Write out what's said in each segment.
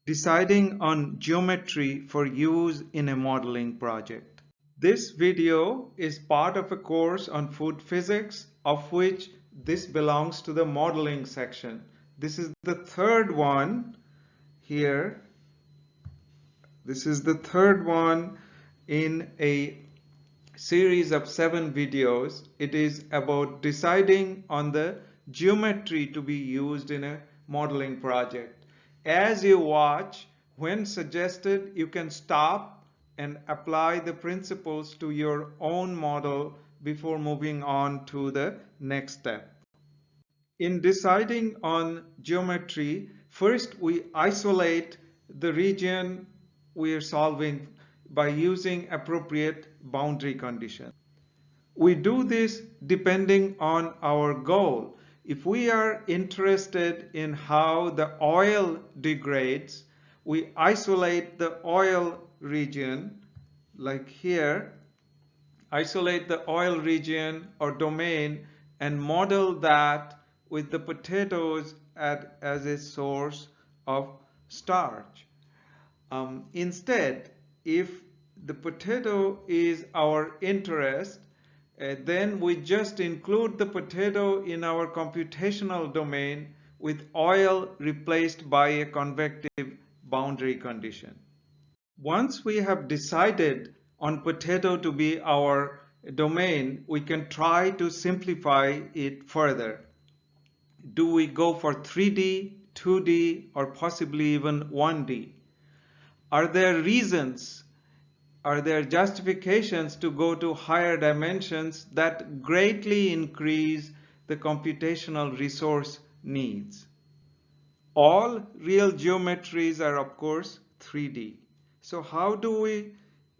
Deciding on geometry for use in a modeling project. This video is part of a course on food physics, of which this belongs to the modeling section. This is the third one here. This is the third one in a series of 7 videos. It is about deciding on the geometry to be used in a modeling project. As you watch, when suggested, you can stop and apply the principles to your own model before moving on to the next step. In deciding on geometry, first we isolate the region we are solving by using appropriate boundary conditions. We do this depending on our goal. If we are interested in how the oil degrades, we isolate the oil region, like here, isolate the oil region or domain and model that with the potatoes as a source of starch. Instead, if the potato is our interest, then we just include the potato in our computational domain with oil replaced by a convective boundary condition. Once we have decided on potato to be our domain, we can try to simplify it further. Do we go for 3D, 2D, or possibly even 1D? Are there reasons, are there justifications to go to higher dimensions that greatly increase the computational resource needs? All real geometries are, of course, 3D. So how do we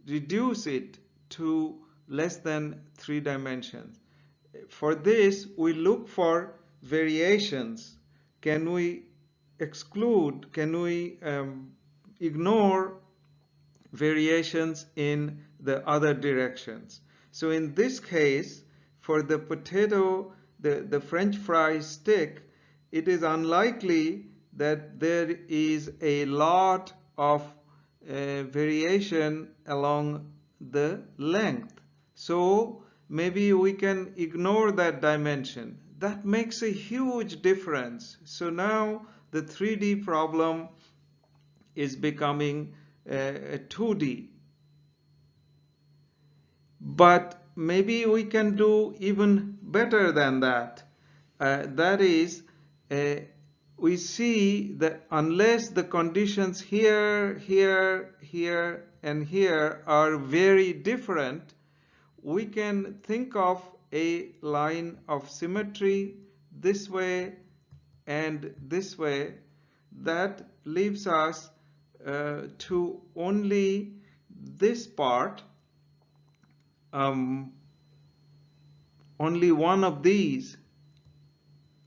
reduce it to less than 3 dimensions? For this, we look for variations. Can we exclude, can we ignore variations in the other directions? So in this case, for the potato, the French fry stick, it is unlikely that there is a lot of variation along the length. So maybe we can ignore that dimension. That makes a huge difference. So now the 3D problem is becoming a 2D. But maybe we can do even better than that. That is, we see that unless the conditions here, here, here, and here are very different, we can think of a line of symmetry this way and this way that leaves us to only this part, only one of these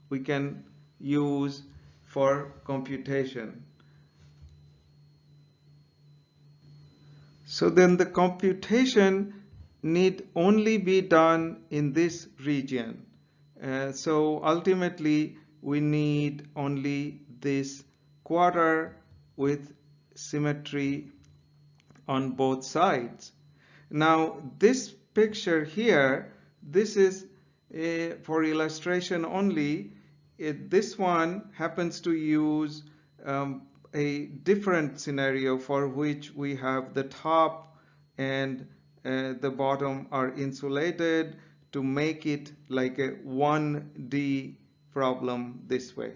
we can use for computation. So then the computation need only be done in this region. So ultimately we need only this quarter with symmetry on both sides. Now this picture here, this is for illustration only. This one happens to use a different scenario for which we have the top and the bottom are insulated to make it like a 1D problem this way.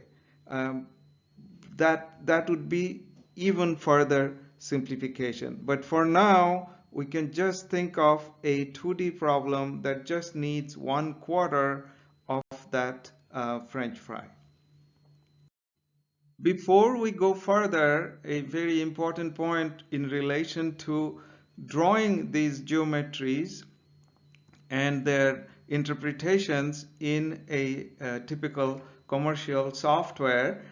That would be even further simplification. But for now, we can just think of a 2D problem that just needs 1/4 of that French fry. Before we go further, a very important point in relation to drawing these geometries and their interpretations in a typical commercial software.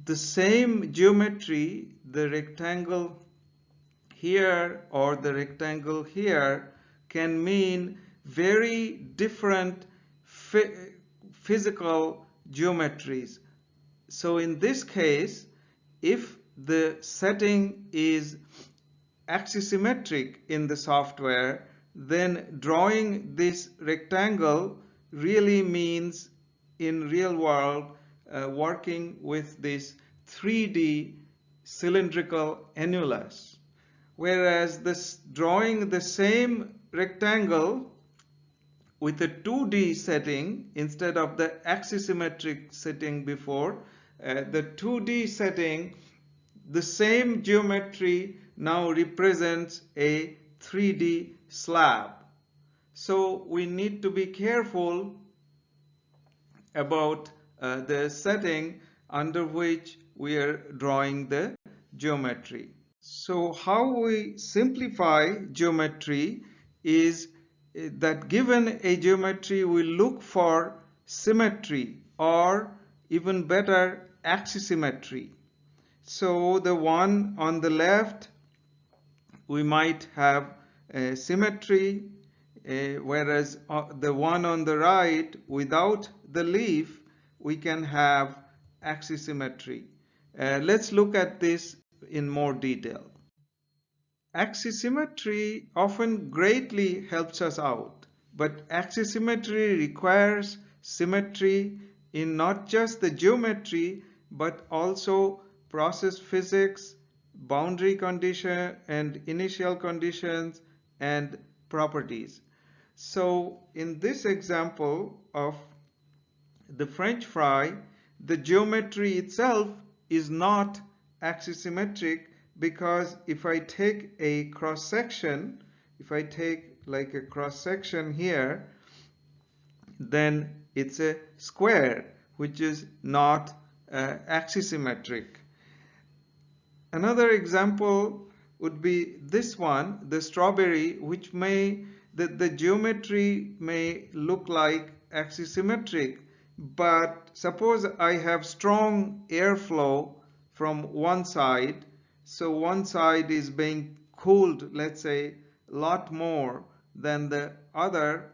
The same geometry, the rectangle here or the rectangle here, can mean very different physical geometries. So in this case, if the setting is axisymmetric in the software, then drawing this rectangle really means in real world working with this 3D cylindrical annulus. Whereas this drawing the same rectangle with a 2D setting instead of the axisymmetric setting before, the 2D setting, the same geometry now represents a 3D slab. So we need to be careful about the setting under which we are drawing the geometry. So how we simplify geometry is that given a geometry, we look for symmetry or even better axisymmetry. So the one on the left, we might have symmetry, whereas the one on the right without the leaf, we can have axisymmetry. Let's look at this in more detail. Axisymmetry often greatly helps us out, but axisymmetry requires symmetry in not just the geometry but also process physics, boundary condition and initial conditions and properties. So in this example of the French fry, the geometry itself is not axisymmetric, because if I take a cross section, if I take like a cross section here, then it's a square which is not axisymmetric. Another example would be this one, the strawberry, which the geometry may look like axisymmetric, but suppose I have strong airflow from one side, so one side is being cooled, let's say, a lot more than the other,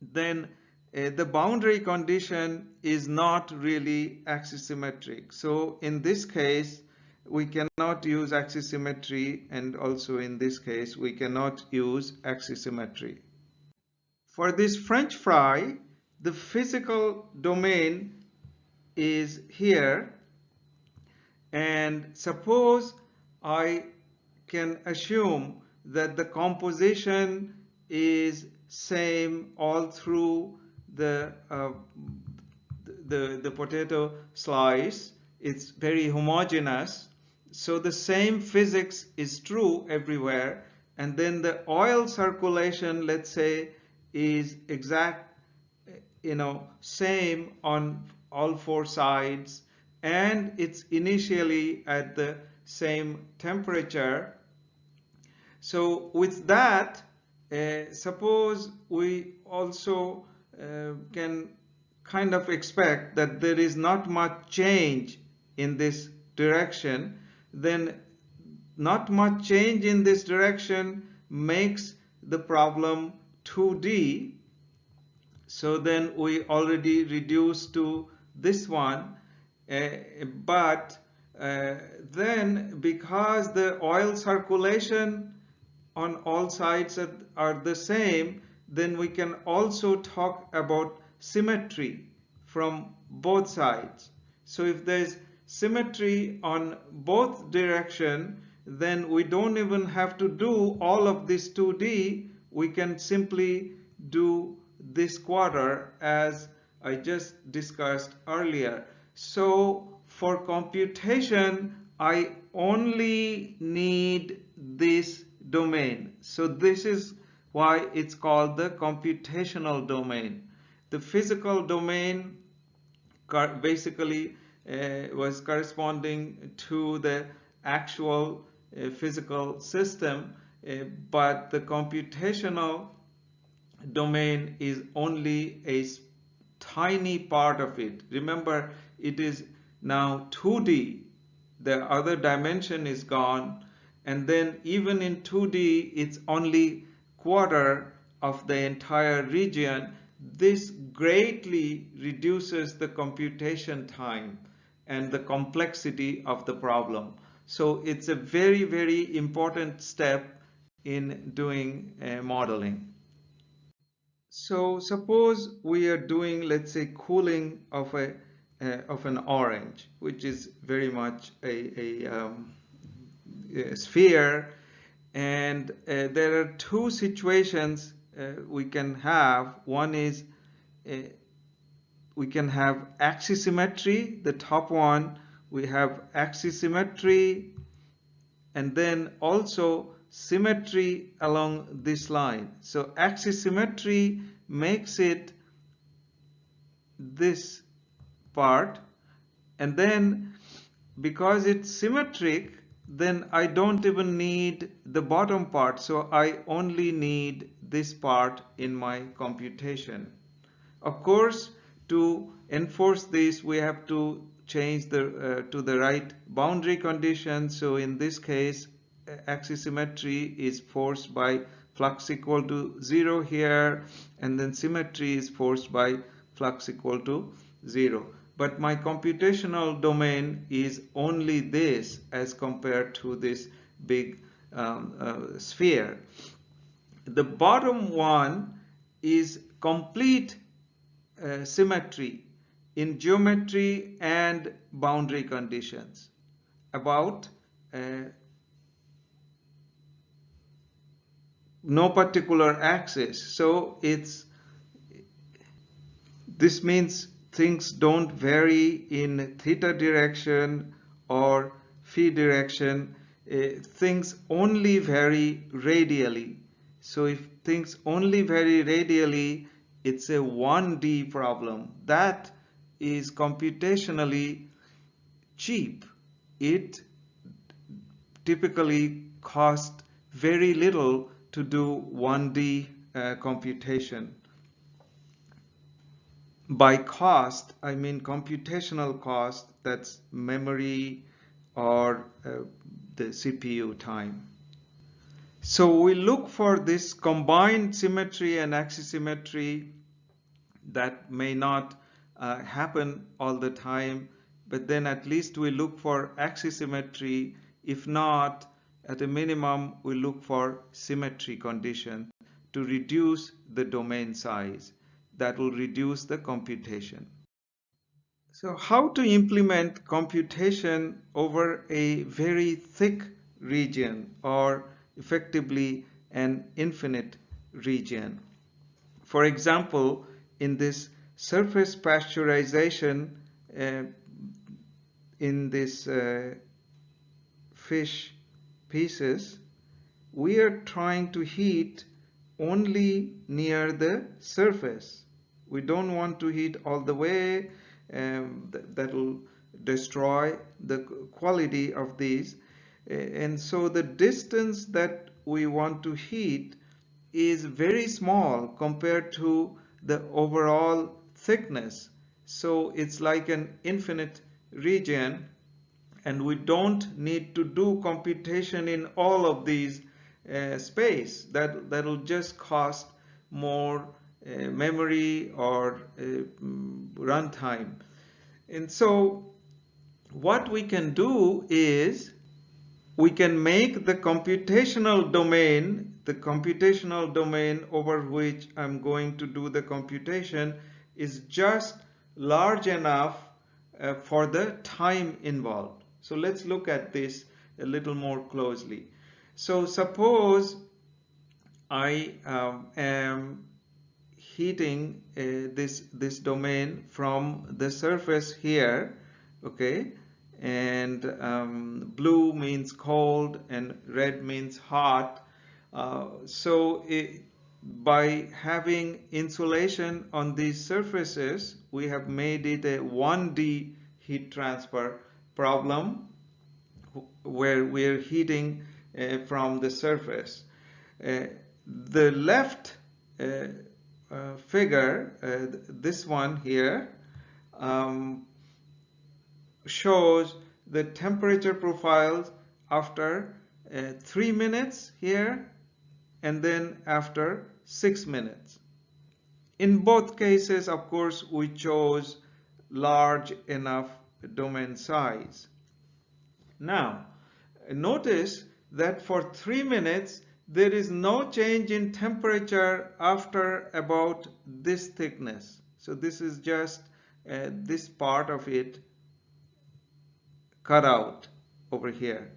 then the boundary condition is not really axisymmetric. So in this case, we cannot use axisymmetry, and also in this case, we cannot use axisymmetry. For this French fry, the physical domain is here, and suppose I can assume that the composition is same all through the potato slice. It's very homogeneous, so the same physics is true everywhere, and then the oil circulation, let's say, is exact, same on all four sides, and it's initially at the same temperature. So with that, suppose we also can kind of expect that there is not much change in this direction, then not much change in this direction makes the problem 2D. So then we already reduce to this one, but then because the oil circulation on all sides are the same, then we can also talk about symmetry from both sides. So if there's symmetry on both direction, then we don't even have to do all of this 2D. We can simply do this quarter as I just discussed earlier. So for computation, I only need this domain. So this is why it's called the computational domain. The physical domain basically was corresponding to the actual physical system, but the computational domain is only a tiny part of it. Remember, it is now 2D. The other dimension is gone, and then even in 2D, it's only quarter of the entire region. This greatly reduces the computation time, and the complexity of the problem. So it's a very, very important step in doing modeling. So suppose we are doing, let's say, cooling of an orange, which is very much a sphere, and there are two situations we can have. One is uh, we can have axisymmetry. The top one, we have axisymmetry, and then also symmetry along this line. So axisymmetry makes it this part, and then because it's symmetric, then I don't even need the bottom part, so I only need this part in my computation. Of course, to enforce this, we have to change to the right boundary condition. So in this case, axisymmetry is forced by flux equal to 0 here, and then symmetry is forced by flux equal to 0. But my computational domain is only this as compared to this big sphere. The bottom one is complete symmetry in geometry and boundary conditions about no particular axis. So this means things don't vary in theta direction or phi direction. Things only vary radially. So if things only vary radially, it's a 1D problem. That is computationally cheap. It typically costs very little to do 1D computation. By cost, I mean computational cost, that's memory or the CPU time. So we look for this combined symmetry and axisymmetry. That may not happen all the time, but then at least we look for axisymmetry. If not, at a minimum, we look for symmetry condition to reduce the domain size. That will reduce the computation. So how to implement computation over a very thick region, or effectively an infinite region? For example, in this surface pasteurization, uh, in this fish pieces, we are trying to heat only near the surface. We don't want to heat all the way. That will destroy the quality of these. And so the distance that we want to heat is very small compared to the overall thickness. So it's like an infinite region, and we don't need to do computation in all of these space. That'll just cost more memory or runtime. And so what we can do is we can make the computational domain over which I'm going to do the computation is just large enough for the time involved. So let's look at this a little more closely. So suppose I am heating this domain from the surface here, okay, and blue means cold and red means hot. By having insulation on these surfaces, we have made it a 1D heat transfer problem where we're heating from the surface. The left figure, this one here, shows the temperature profiles after 3 minutes here, and then after 6 minutes. In both cases, of course, we chose large enough domain size. Now, notice that for 3 minutes there is no change in temperature after about this thickness. So this is just this part of it cut out over here.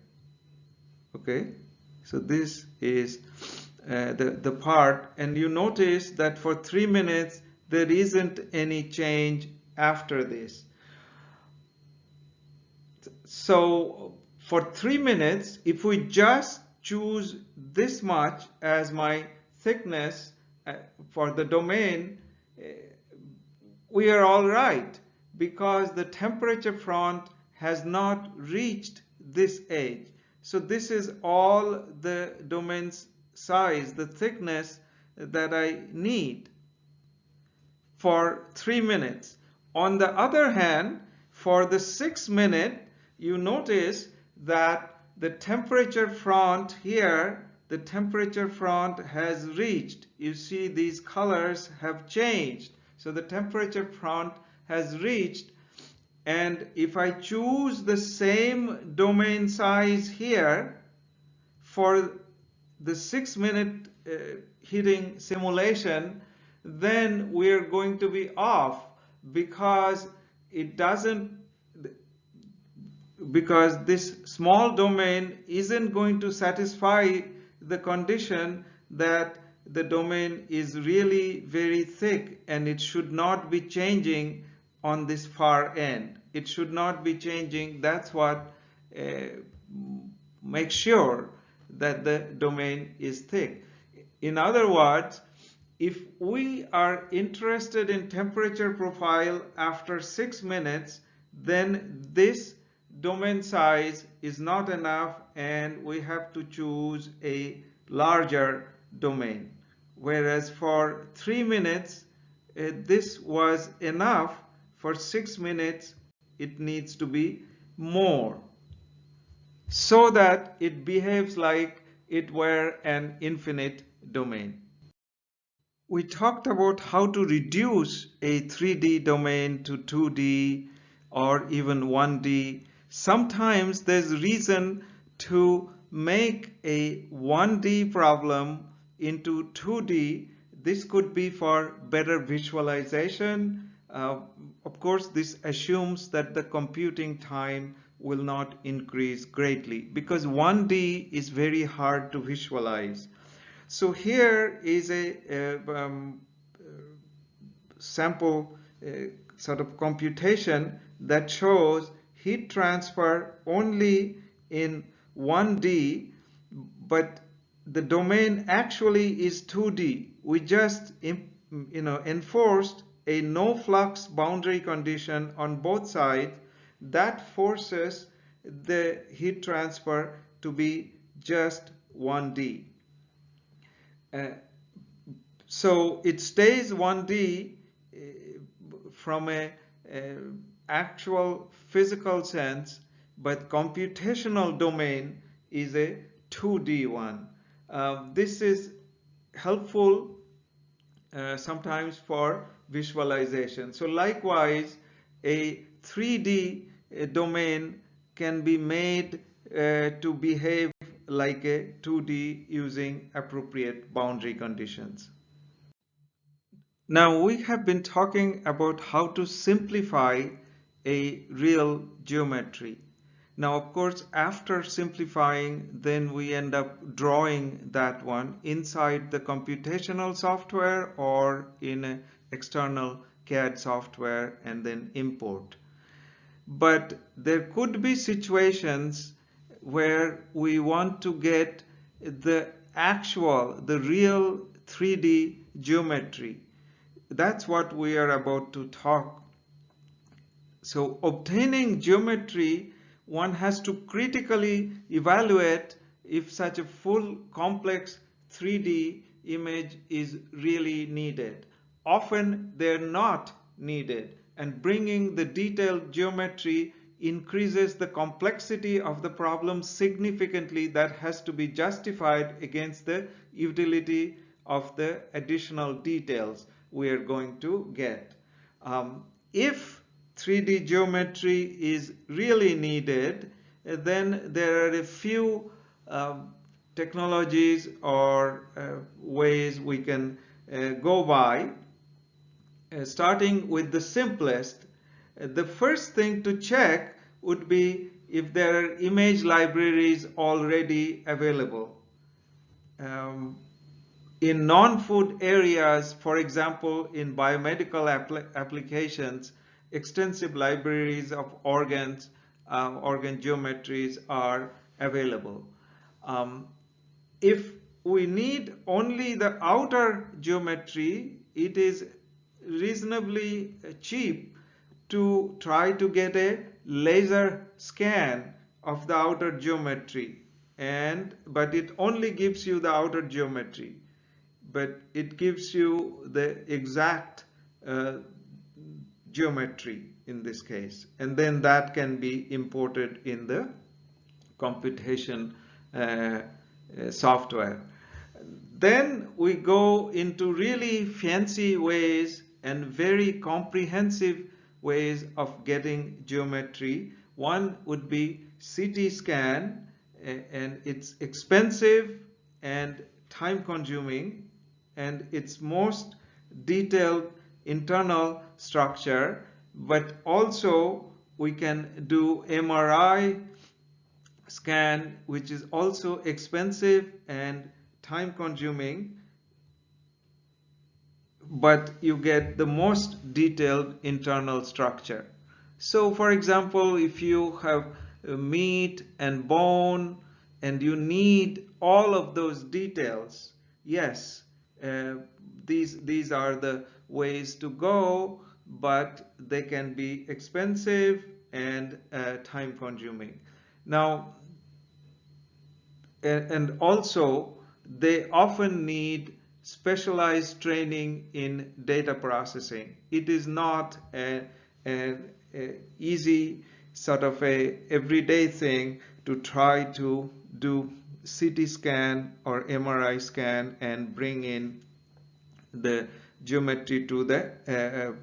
Okay, so this is the part, and you notice that for 3 minutes there isn't any change after this. So for 3 minutes, if we just choose this much as my thickness for the domain, we are all right, because the temperature front has not reached this edge. So this is all the domain's size, the thickness that I need for 3 minutes. On the other hand, for the 6 minute, you notice that the temperature front here, the temperature front has reached. You see these colors have changed. So the temperature front has reached, and if I choose the same domain size here for the 6 minute heating simulation, then we are going to be off, because it doesn't, because this small domain isn't going to satisfy the condition that the domain is really very thick and it should not be changing on this far end. It should not be changing. That's what makes sure that the domain is thick. In other words, if we are interested in temperature profile after 6 minutes, then this domain size is not enough and we have to choose a larger domain. Whereas for 3 minutes, this was enough. For 6 minutes, it needs to be more, so that it behaves like it were an infinite domain. We talked about how to reduce a 3D domain to 2D or even 1D. Sometimes there's reason to make a 1D problem into 2D. This could be for better visualization. Of course, this assumes that the computing time will not increase greatly, because 1D is very hard to visualize. So here is a sample sort of computation that shows heat transfer only in 1D, but the domain actually is 2D. We just enforced a no flux boundary condition on both sides that forces the heat transfer to be just 1D. So it stays 1D from a actual physical sense, but computational domain is a 2D one. This is helpful sometimes for visualization. So likewise, a 3D domain can be made to behave like a 2D using appropriate boundary conditions. Now we have been talking about how to simplify a real geometry. Now, of course, after simplifying, then we end up drawing that one inside the computational software or in an external CAD software and then import. But there could be situations where we want to get the real 3D geometry. That's what we are about to talk. So obtaining geometry, one has to critically evaluate if such a full complex 3D image is really needed. Often they're not needed, and bringing the detailed geometry increases the complexity of the problem significantly. That has to be justified against the utility of the additional details we are going to get. If 3D geometry is really needed, then there are a few technologies or ways we can go by. Starting with the simplest, the first thing to check would be if there are image libraries already available. Um, in non-food areas, for example, in biomedical applications, extensive libraries of organs, organ geometries are available. Um, if we need only the outer geometry, it is reasonably cheap to try to get a laser scan of the outer geometry, but it only gives you the outer geometry, but it gives you the exact uh, geometry in this case, and then that can be imported in the computation software. Then we go into really fancy ways and very comprehensive ways of getting geometry. One would be CT scan, and it's expensive and time consuming, and it's most detailed internal structure, but also we can do MRI scan, which is also expensive and time consuming, but you get the most detailed internal structure. So for example, if you have meat and bone and you need all of those details, yes, uh, these are the ways to go, but they can be expensive and time consuming. Now, and also they often need specialized training in data processing. It is not a easy sort of a everyday thing to try to do CT scan or MRI scan and bring in the geometry to the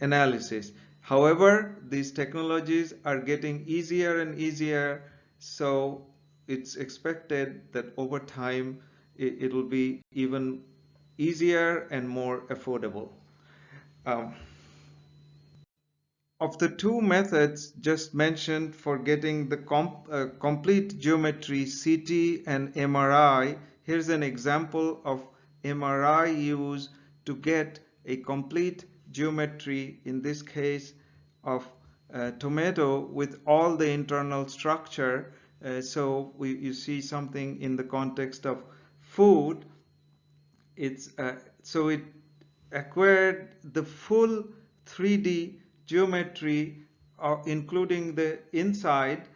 analysis. However, these technologies are getting easier and easier, so it's expected that over time it will be even easier and more affordable. Um, of the two methods just mentioned for getting the complete geometry, CT and MRI, here's an example of MRI used to get a complete geometry, in this case of tomato with all the internal structure. So you see something in the context of food. So it acquired the full 3D geometry, including the inside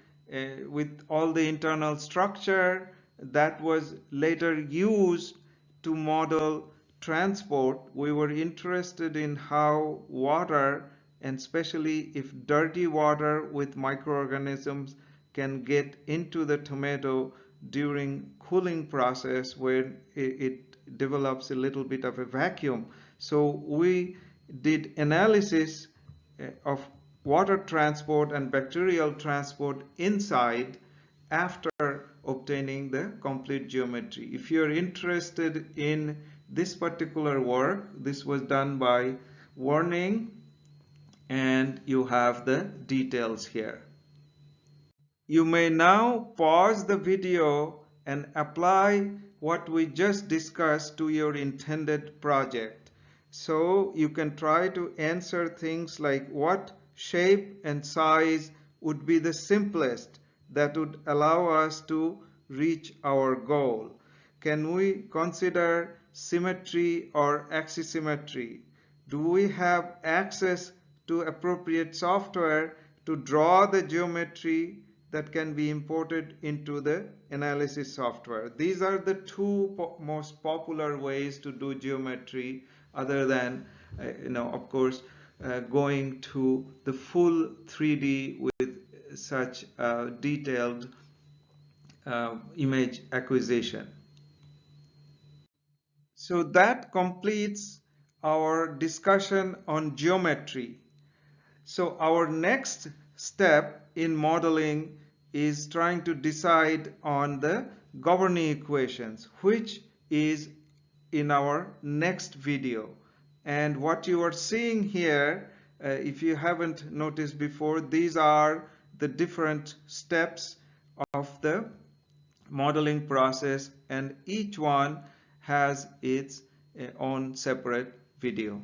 with all the internal structure that was later used to model transport. We were interested in how water, and especially if dirty water with microorganisms, can get into the tomato during cooling process where it develops a little bit of a vacuum. So we did analysis of water transport and bacterial transport inside after obtaining the complete geometry. If you're interested in this particular work, this was done by Warning, and you have the details here. You may now pause the video and apply what we just discussed to your intended project. So you can try to answer things like what shape and size would be the simplest that would allow us to reach our goal. Can we consider symmetry or axisymmetry? Do we have access to appropriate software to draw the geometry that can be imported into the analysis software? These are the two most popular ways to do geometry, other than, of course, going to the full 3D with such detailed image acquisition. So that completes our discussion on geometry. So our next step in modeling is trying to decide on the governing equations, which is in our next video. And what you are seeing here, if you haven't noticed before, these are the different steps of the modeling process, and each one has its own separate video.